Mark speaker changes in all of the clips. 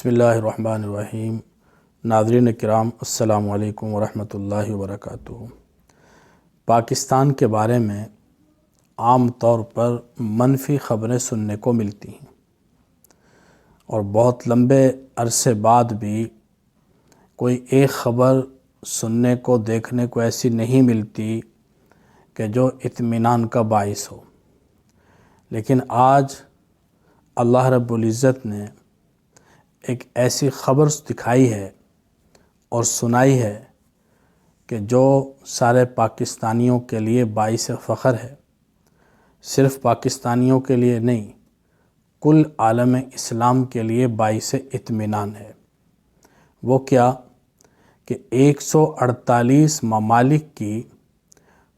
Speaker 1: بسم اللہ الرحمن الرحیم۔ ناظرین کرام، السلام علیکم ورحمۃ اللہ وبرکاتہ۔ پاکستان کے بارے میں عام طور پر منفی خبریں سننے کو ملتی ہیں، اور بہت لمبے عرصے بعد بھی کوئی ایک خبر سننے کو دیکھنے کو ایسی نہیں ملتی کہ جو اطمینان کا باعث ہو۔ لیکن آج اللہ رب العزت نے ایک ایسی خبر دکھائی ہے اور سنائی ہے کہ جو سارے پاکستانیوں کے لیے باعث فخر ہے۔ صرف پاکستانیوں کے لیے نہیں، کل عالم اسلام کے لیے باعث اطمینان ہے۔ وہ کیا کہ 148 ممالک کی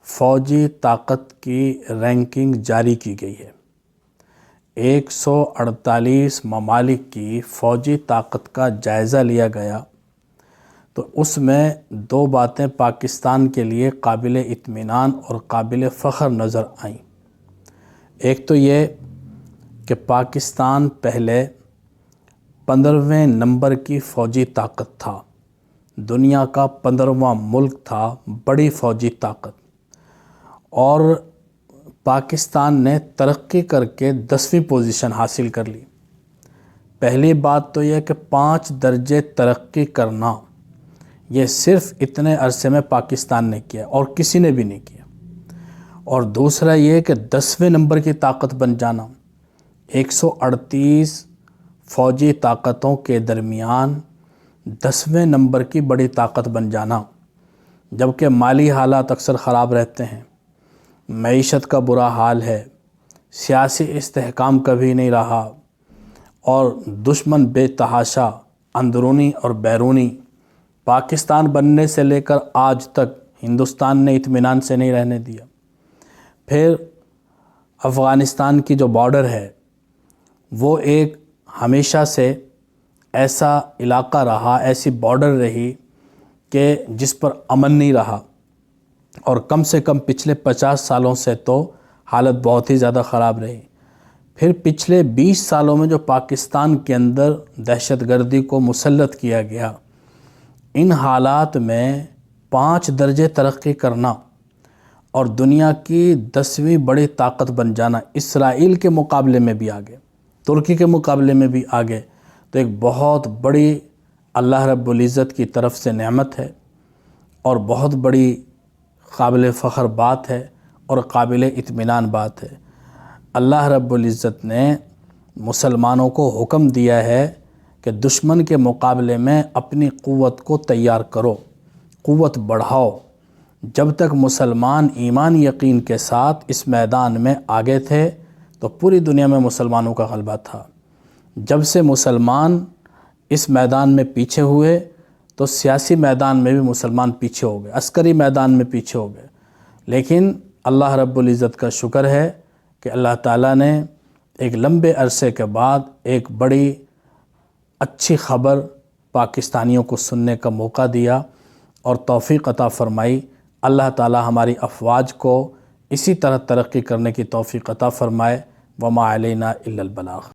Speaker 1: فوجی طاقت کی رینکنگ جاری کی گئی ہے۔ 148 ممالک کی فوجی طاقت کا جائزہ لیا گیا، تو اس میں دو باتیں پاکستان کے لیے قابل اطمینان اور قابل فخر نظر آئیں۔ ایک تو یہ کہ پاکستان پہلے 15ویں نمبر کی فوجی طاقت تھا، دنیا کا 15واں ملک تھا، بڑی فوجی طاقت، اور پاکستان نے ترقی کر کے 10ویں پوزیشن حاصل کر لی۔ پہلی بات تو یہ کہ 5 درجے ترقی کرنا، یہ صرف اتنے عرصے میں پاکستان نے کیا اور کسی نے بھی نہیں کیا۔ اور دوسرا یہ کہ 10ویں نمبر کی طاقت بن جانا، 138 فوجی طاقتوں کے درمیان 10ویں نمبر کی بڑی طاقت بن جانا، جبکہ مالی حالات اکثر خراب رہتے ہیں، معیشت کا برا حال ہے، سیاسی استحکام کبھی نہیں رہا، اور دشمن بے تحاشا اندرونی اور بیرونی۔ پاکستان بننے سے لے کر آج تک ہندوستان نے اطمینان سے نہیں رہنے دیا۔ پھر افغانستان کی جو بارڈر ہے، وہ ایک ہمیشہ سے ایسا علاقہ رہا، ایسی بارڈر رہی کہ جس پر امن نہیں رہا، اور کم سے کم پچھلے 50 سالوں سے تو حالت بہت ہی زیادہ خراب رہی۔ پھر پچھلے 20 سالوں میں جو پاکستان کے اندر دہشت گردی کو مسلط کیا گیا، ان حالات میں 5 درجے ترقی کرنا اور دنیا کی 10ویں بڑی طاقت بن جانا، اسرائیل کے مقابلے میں بھی آگے، ترکی کے مقابلے میں بھی آگے، تو ایک بہت بڑی اللہ رب العزت کی طرف سے نعمت ہے، اور بہت بڑی قابل فخر بات ہے اور قابل اطمینان بات ہے۔ اللہ رب العزت نے مسلمانوں کو حکم دیا ہے کہ دشمن کے مقابلے میں اپنی قوت کو تیار کرو، قوت بڑھاؤ۔ جب تک مسلمان ایمان یقین کے ساتھ اس میدان میں آگے تھے تو پوری دنیا میں مسلمانوں کا غلبہ تھا۔ جب سے مسلمان اس میدان میں پیچھے ہوئے تو سیاسی میدان میں بھی مسلمان پیچھے ہو گئے، عسکری میدان میں پیچھے ہو گئے۔ لیکن اللہ رب العزت کا شکر ہے کہ اللہ تعالیٰ نے ایک لمبے عرصے کے بعد ایک بڑی اچھی خبر پاکستانیوں کو سننے کا موقع دیا اور توفیق عطا فرمائی۔ اللہ تعالیٰ ہماری افواج کو اسی طرح ترقی کرنے کی توفیق عطا فرمائے۔ وما علینا الا البلاغ۔